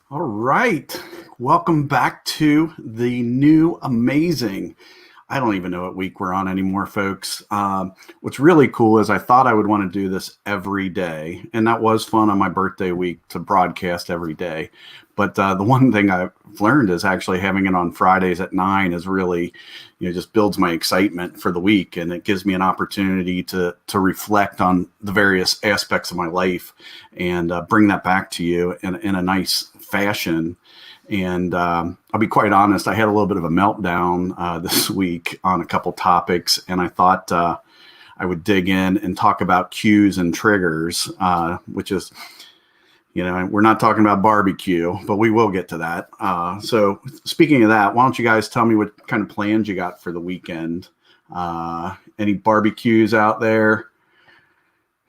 All right. Welcome back to the new amazing. I don't even know what week we're on anymore, folks. What's really cool is I thought I would want to do this every day, and that was fun on my birthday week to broadcast every day. But the one thing I've learned is actually having it on Fridays at 9 is really, just builds my excitement for the week, and it gives me an opportunity to reflect on the various aspects of my life and bring that back to you in a nice fashion. And I'll be quite honest, I had a little bit of a meltdown this week on a couple topics, and I thought I would dig in and talk about cues and triggers, which is, we're not talking about barbecue, but we will get to that. So speaking of that, why don't you guys tell me what kind of plans you got for the weekend? Any barbecues out there?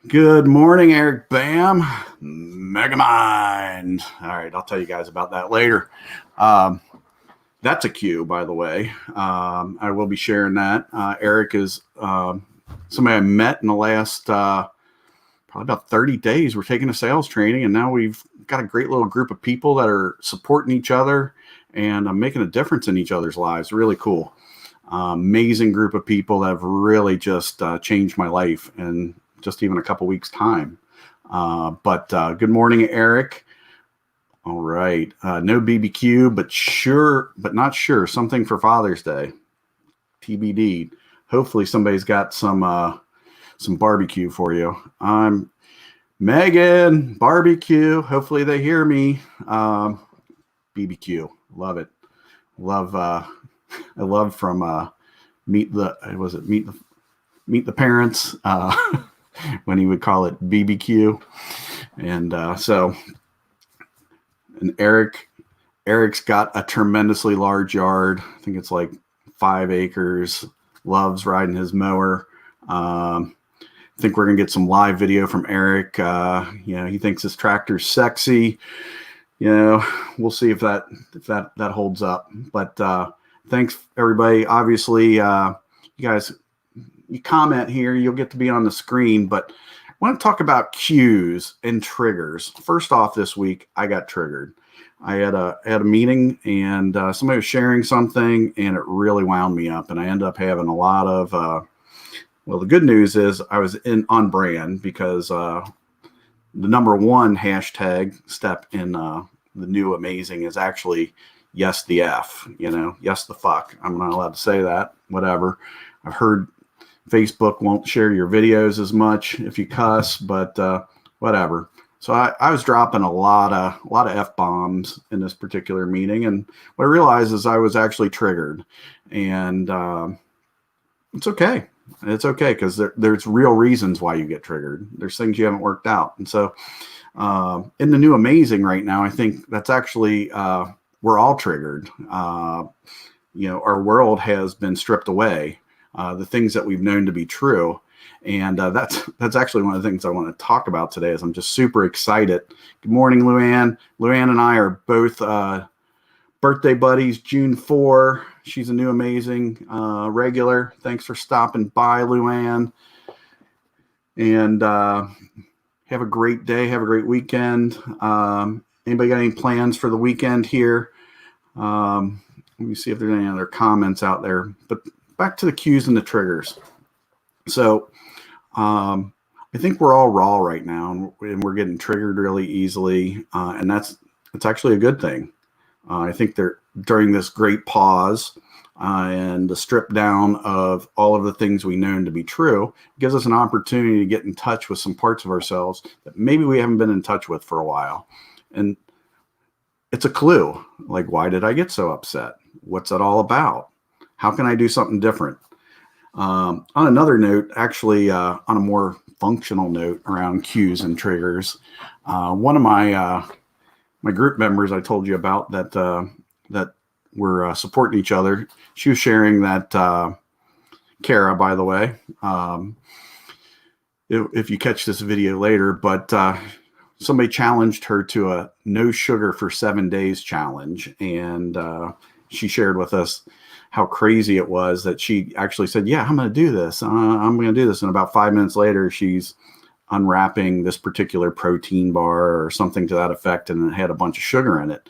Good morning, Eric Bam. Megamind. All right, I'll tell you guys about that later. That's a cue, by the way. I will be sharing that. Eric is somebody I met in the last probably about 30 days. We're taking a sales training, and now we've got a great little group of people that are supporting each other and making a difference in each other's lives. Really cool. Amazing group of people that have really just changed my life in just even a couple weeks' time. But good morning, Eric. All right. No BBQ, but not sure. Something for Father's Day. TBD. Hopefully somebody's got some barbecue for you. I'm Megan, barbecue. Hopefully they hear me. BBQ. Love it. I love from Meet the Parents when he would call it BBQ. And and Eric's got a tremendously large yard. I think it's like 5 acres. Loves riding his mower. I think we're gonna get some live video from Eric. He thinks his tractor's sexy. We'll see if that holds up. But thanks everybody. Obviously, you guys, you comment here, you'll get to be on the screen. But I want to talk about cues and triggers. First off, this week I got triggered. I had a meeting, and somebody was sharing something, and it really wound me up. And I ended up having a lot of. Well, the good news is I was on brand because the number one hashtag step in the new amazing is actually yes the F. Yes the fuck. I'm not allowed to say that. Whatever. I've heard Facebook won't share your videos as much if you cuss, but whatever. So I was dropping a lot of F-bombs in this particular meeting, and what I realized is I was actually triggered, and it's okay. It's okay because there's real reasons why you get triggered. There's things you haven't worked out, and so in the new amazing right now, I think that's actually we're all triggered. Our world has been stripped away. The things that we've known to be true. And that's actually one of the things I want to talk about today is I'm just super excited. Good morning, Luann. Luann and I are both birthday buddies, June 4. She's a new amazing regular. Thanks for stopping by, Luann. And have a great day. Have a great weekend. Anybody got any plans for the weekend here? Let me see if there's any other comments out there. But back to the cues and the triggers. So I think we're all raw right now, and we're getting triggered really easily, and it's actually a good thing. I think during this great pause and the strip down of all of the things we know to be true, gives us an opportunity to get in touch with some parts of ourselves that maybe we haven't been in touch with for a while. And it's a clue. Like, why did I get so upset? What's that all about? How can I do something different? On another note, actually, on a more functional note around cues and triggers, one of my group members I told you about that we're supporting each other. She was sharing that Kara, by the way, if you catch this video later, but somebody challenged her to a no sugar for 7 days challenge, and she shared with us how crazy it was that she actually said, yeah, I'm going to do this. I'm going to do this. And about 5 minutes later, she's unwrapping this particular protein bar or something to that effect, and it had a bunch of sugar in it.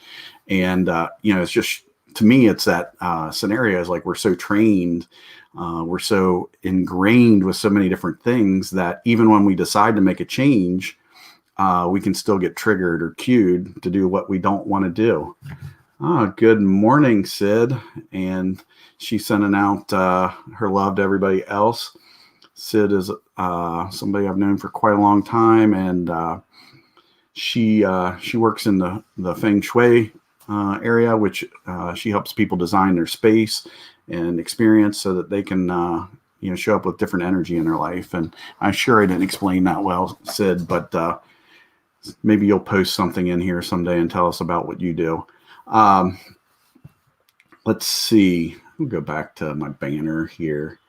And it's just, to me, it's that scenario is like we're so trained, we're so ingrained with so many different things that even when we decide to make a change, we can still get triggered or cued to do what we don't want to do. Good morning, Sid. And she's sending out her love to everybody else. Sid is somebody I've known for quite a long time, and she works in the Feng Shui area, which she helps people design their space and experience so that they can show up with different energy in their life. And I'm sure I didn't explain that well, Sid, but maybe you'll post something in here someday and tell us about what you do. Let's see. We'll go back to my banner here.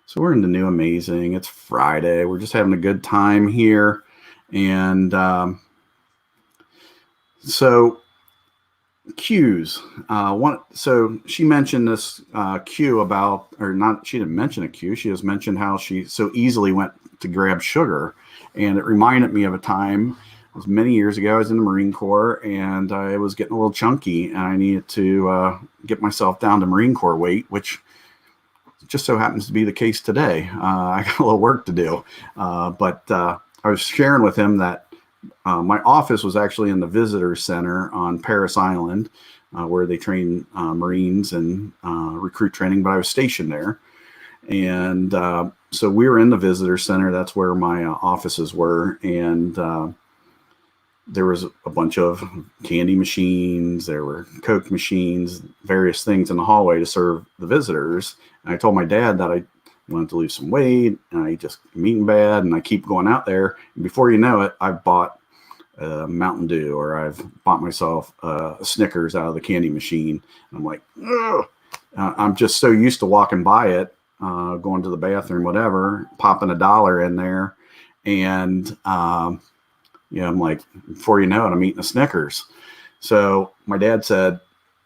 So we're in the new amazing. It's Friday. We're just having a good time here. And so cues. So she mentioned this cue about, or not, she didn't mention a cue. She just mentioned how she so easily went to grab sugar. And it reminded me of a time, it was many years ago. I was in the Marine Corps, and I was getting a little chunky, and I needed to get myself down to Marine Corps weight, which just so happens to be the case today. I got a little work to do, but I was sharing with him that my office was actually in the visitor center on Parris Island, where they train Marines and recruit training, but I was stationed there. And so we were in the visitor center. That's where my offices were. And there was a bunch of candy machines, there were Coke machines, various things in the hallway to serve the visitors. And I told my dad that I wanted to lose some weight, and I just am eating bad, and I keep going out there. And before you know it, I've bought Mountain Dew, or I've bought myself a Snickers out of the candy machine. And I'm like, ugh. I'm just so used to walking by it, going to the bathroom, whatever, popping $1 in there. And, I'm like, before you know it, I'm eating a Snickers. So my dad said,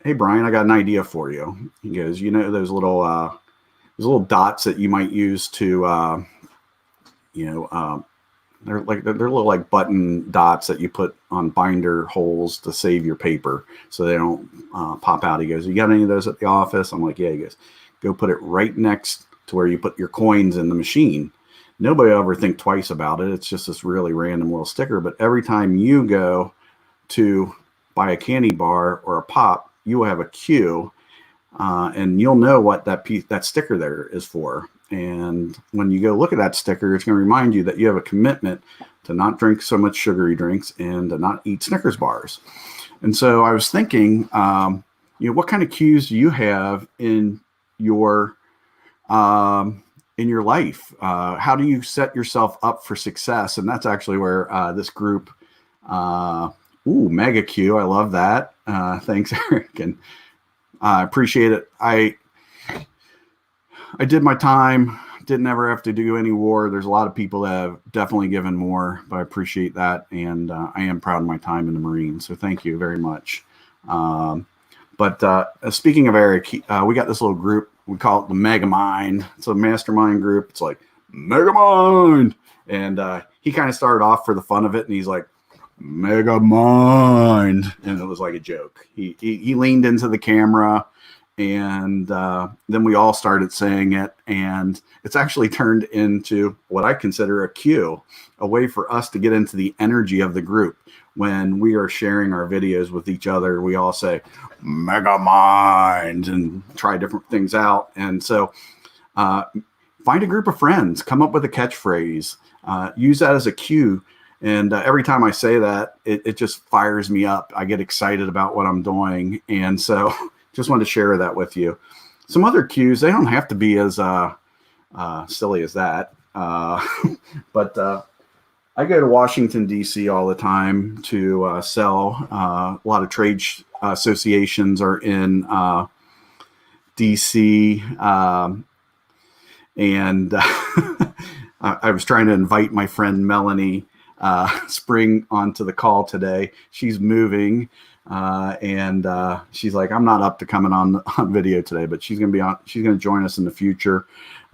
"Hey, Brian, I got an idea for you." He goes, those little dots that you might use to, they're little like button dots that you put on binder holes to save your paper so they don't pop out. He goes, "You got any of those at the office?" I'm like, "Yeah." He goes, "Go put it right next to where you put your coins in the machine. Nobody will ever think twice about it. It's just this really random little sticker. But every time you go to buy a candy bar or a pop, you will have a cue, and you'll know what that sticker there is for. And when you go look at that sticker, it's going to remind you that you have a commitment to not drink so much sugary drinks and to not eat Snickers bars." And so I was thinking, what kind of cues do you have in your life? How do you set yourself up for success? And that's actually where this group, Mega Q, I love that. Thanks, Eric, and I appreciate it. I did my time, didn't ever have to do any war. There's a lot of people that have definitely given more, but I appreciate that. And I am proud of my time in the Marines. So thank you very much. But speaking of Eric, we got this little group. We call it the Mega Mind. It's a mastermind group. It's like Mega Mind. And he kind of started off for the fun of it. And he's like, "Mega Mind." And it was like a joke. He leaned into the camera, and then we all started saying it. And it's actually turned into what I consider a cue, a way for us to get into the energy of the group. When we are sharing our videos with each other, we all say Mega Mind and try different things out. And so find a group of friends, come up with a catchphrase, use that as a cue. And every time I say that, it just fires me up. I get excited about what I'm doing. And so just wanted to share that with you. Some other cues, they don't have to be as silly as that. But I go to Washington, D.C. all the time to sell. A lot of trade associations are in D.C. And I was trying to invite my friend Melanie Spring onto the call today. She's moving, and she's like, "I'm not up to coming on video today, but she's going to be on. She's going to join us in the future."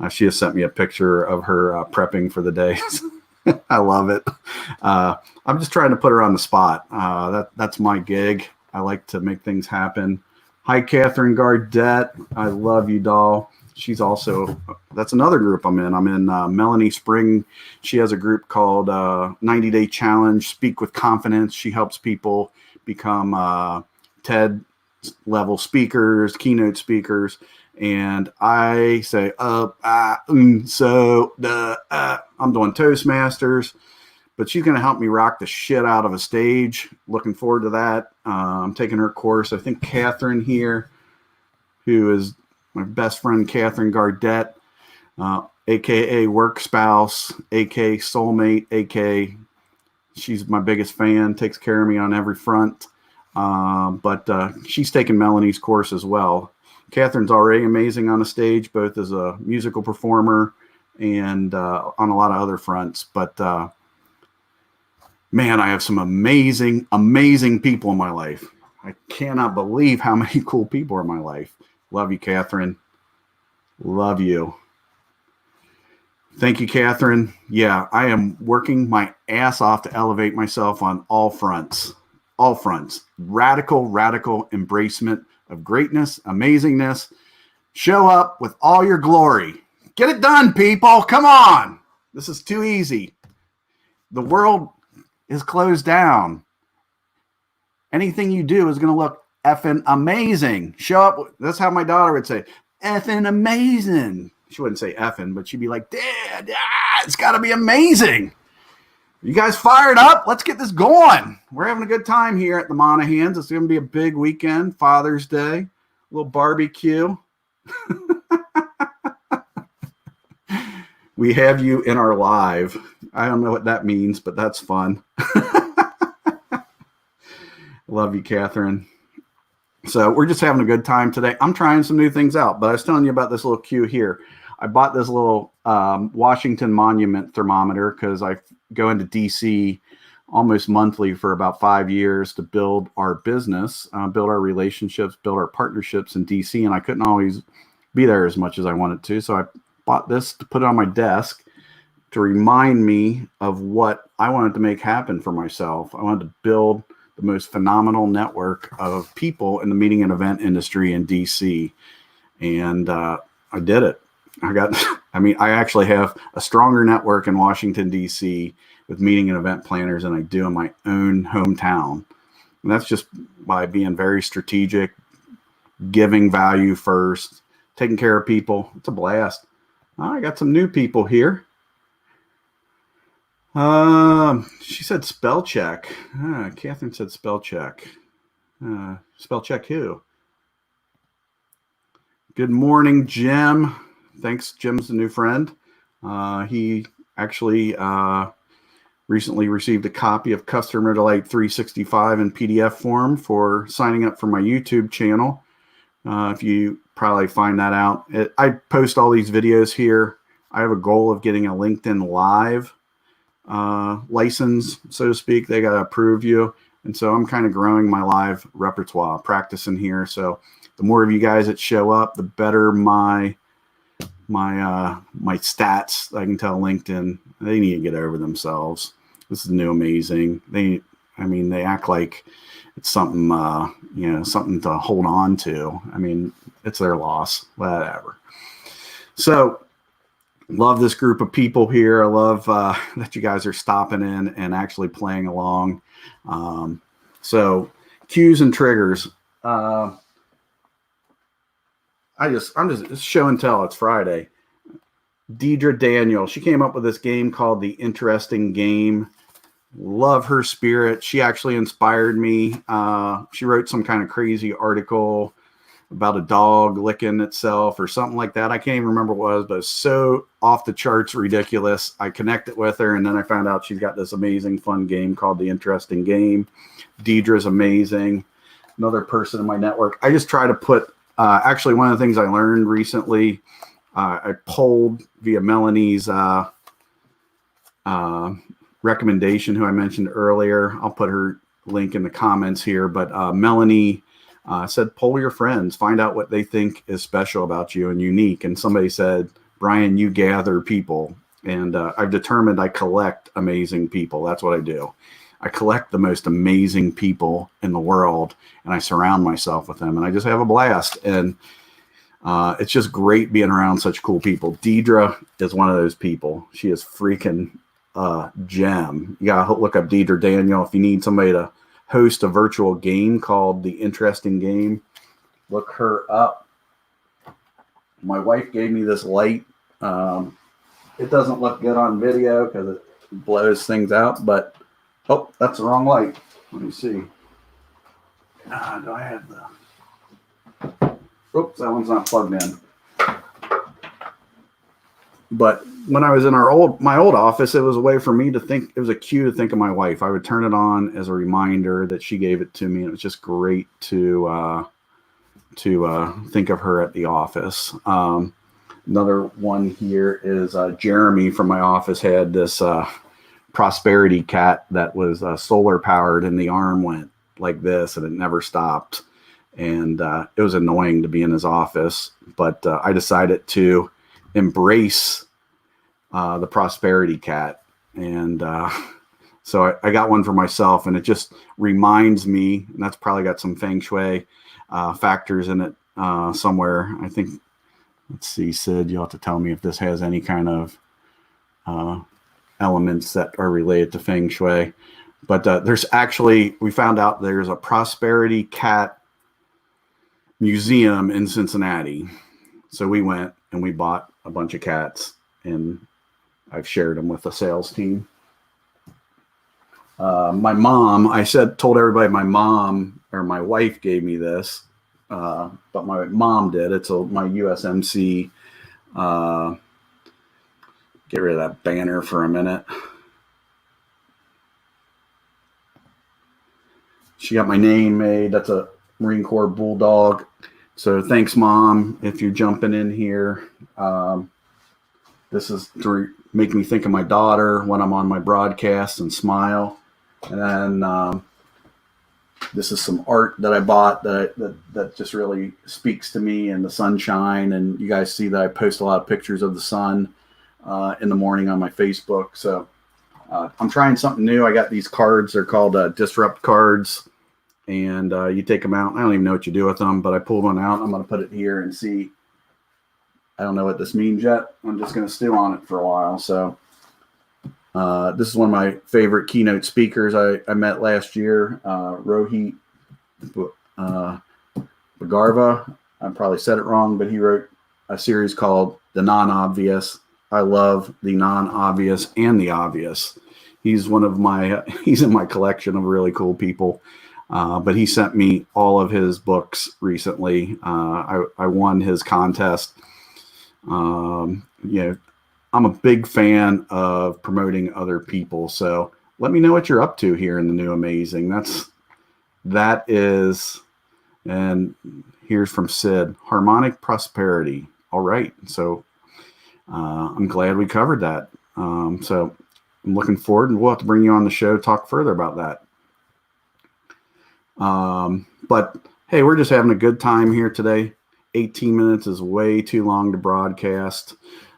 She has sent me a picture of her prepping for the day. I love it. I'm just trying to put her on the spot. That's my gig. I like to make things happen. Hi, Catherine Gardette. I love you, doll. She's also, that's another group I'm in. I'm in Melanie Spring. She has a group called 90 Day Challenge, Speak with Confidence. She helps people become TED level speakers, keynote speakers. And I say, I'm doing Toastmasters, but she's going to help me rock the shit out of a stage. Looking forward to that. I'm taking her course. I think Catherine here, who is my best friend, Catherine Gardette, AKA work spouse, AKA soulmate, AKA she's my biggest fan, takes care of me on every front. But she's taken Melanie's course as well. Catherine's already amazing on the stage, both as a musical performer and on a lot of other fronts. But man, I have some amazing, amazing people in my life. I cannot believe how many cool people are in my life. Love you, Catherine. Love you. Thank you, Catherine. Yeah, I am working my ass off to elevate myself on all fronts. All fronts. Radical embracement of greatness, amazingness. Show up with all your glory. Get it done, people. Come on. This is too easy. The world is closed down. Anything you do is going to look effing amazing. Show up. That's how my daughter would say, effing amazing. She wouldn't say effing, but she'd be like, Dad, it's got to be amazing. You guys fired up? Let's get this going. We're having a good time here at the Monahans. It's going to be a big weekend, Father's Day, a little barbecue. We have you in our live. I don't know what that means, but that's fun. Love you, Catherine. So we're just having a good time today. I'm trying some new things out, but I was telling you about this little cue here. I bought this little Washington Monument thermometer because I go into DC almost monthly for about 5 years to build our business, build our relationships, build our partnerships in DC. And I couldn't always be there as much as I wanted to. So I bought this to put it on my desk to remind me of what I wanted to make happen for myself. I wanted to build the most phenomenal network of people in the meeting and event industry in DC. And I did it. I actually have a stronger network in Washington, D.C. with meeting and event planners than I do in my own hometown. And that's just by being very strategic, giving value first, taking care of people. It's a blast. I got some new people here. She said spell check. Catherine said spell check. Spell check who? Good morning, Jim. Thanks. Jim's a new friend. He actually recently received a copy of Customer Delight 365 in PDF form for signing up for my YouTube channel. If you probably find that out. I post all these videos here. I have a goal of getting a LinkedIn Live license, so to speak. They got to approve you. And so I'm kind of growing my live repertoire, practicing here. So the more of you guys that show up, the better my stats. I can tell LinkedIn they need to get over themselves. This is new amazing. They act like it's something something to hold on to. I mean, it's their loss, whatever. So love this group of people here. I love that you guys are stopping in and actually playing along. So cues and triggers. I'm just show and tell. It's Friday. Deidre Daniel, she came up with this game called The Interesting Game. Love her spirit. She actually inspired me. She wrote some kind of crazy article about a dog licking itself or something like that. I can't even remember what it was, but it's so off the charts ridiculous. I connected with her, and then I found out she's got this amazing fun game called The Interesting Game. Deidre's amazing. Another person in my network. I just try to put actually, one of the things I learned recently, I polled via Melanie's recommendation, who I mentioned earlier. I'll put her link in the comments here. But Melanie said, poll your friends, find out what they think is special about you and unique. And somebody said, Brian, you gather people. And I've determined I collect amazing people. That's what I do. I collect the most amazing people in the world, and I surround myself with them, and I just have a blast. And it's just great being around such cool people. Deidre is one of those people. She is freaking gem. You gotta look up Deidre Daniel if you need somebody to host a virtual game called The Interesting Game. Look her up. My wife gave me this light. It doesn't look good on video because it blows things out, but oh, that's the wrong light. Let me see. Do I have the... Oops, that one's not plugged in. But when I was in my old office, it was a way for me to think. It was a cue to think of my wife. I would turn it on as a reminder that she gave it to me. And it was just great to think of her at the office. Another one here is Jeremy from my office had this Prosperity cat that was solar powered, and the arm went like this, and it never stopped. And it was annoying to be in his office, but I decided to embrace the Prosperity cat. And so I got one for myself, and it just reminds me, and that's probably got some feng shui factors in it somewhere. I think, let's see, Sid, you'll have to tell me if this has any kind of elements that are related to feng shui. But there's actually, we found out there's a Prosperity cat museum in Cincinnati. So we went and we bought a bunch of cats, and I've shared them with the sales team. My mom, told everybody my mom or my wife gave me this, but my mom did. It's my USMC. Get rid of that banner for a minute. She got my name made. That's a Marine Corps Bulldog. So thanks, Mom, if you're jumping in here. This is to make me think of my daughter when I'm on my broadcast and smile. And then this is some art that I bought that just really speaks to me and the sunshine. And you guys see that I post a lot of pictures of the sun in the morning on my Facebook. So I'm trying something new. I got these cards. They're called Disrupt cards. And you take them out. I don't even know what you do with them, but I pulled one out. I'm going to put it here and see. I don't know what this means yet. I'm just going to stew on it for a while. So this is one of my favorite keynote speakers I met last year, Rohit Bhargava. I probably said it wrong, but he wrote a series called The Non-Obvious. I love the non-obvious and the obvious. He's he's in my collection of really cool people. But he sent me all of his books recently. I won his contest. I'm a big fan of promoting other people. So let me know what you're up to here in the new Amazing. That is, and here's from Sid, Harmonic Prosperity. All right. So I'm glad we covered that. So I'm looking forward, and we'll have to bring you on the show to talk further about that. But hey, we're just having a good time here today. 18 minutes is way too long to broadcast.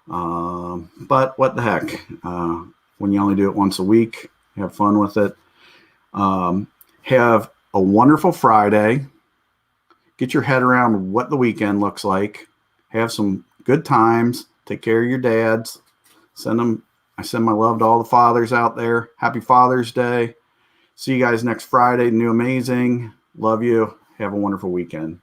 But what the heck? When you only do it once a week, have fun with it. Have a wonderful Friday. Get your head around what the weekend looks like. Have some good times. Take care of your dads. I send my love to all the fathers out there. Happy Father's Day. See you guys next Friday. New Amazing. Love you. Have a wonderful weekend.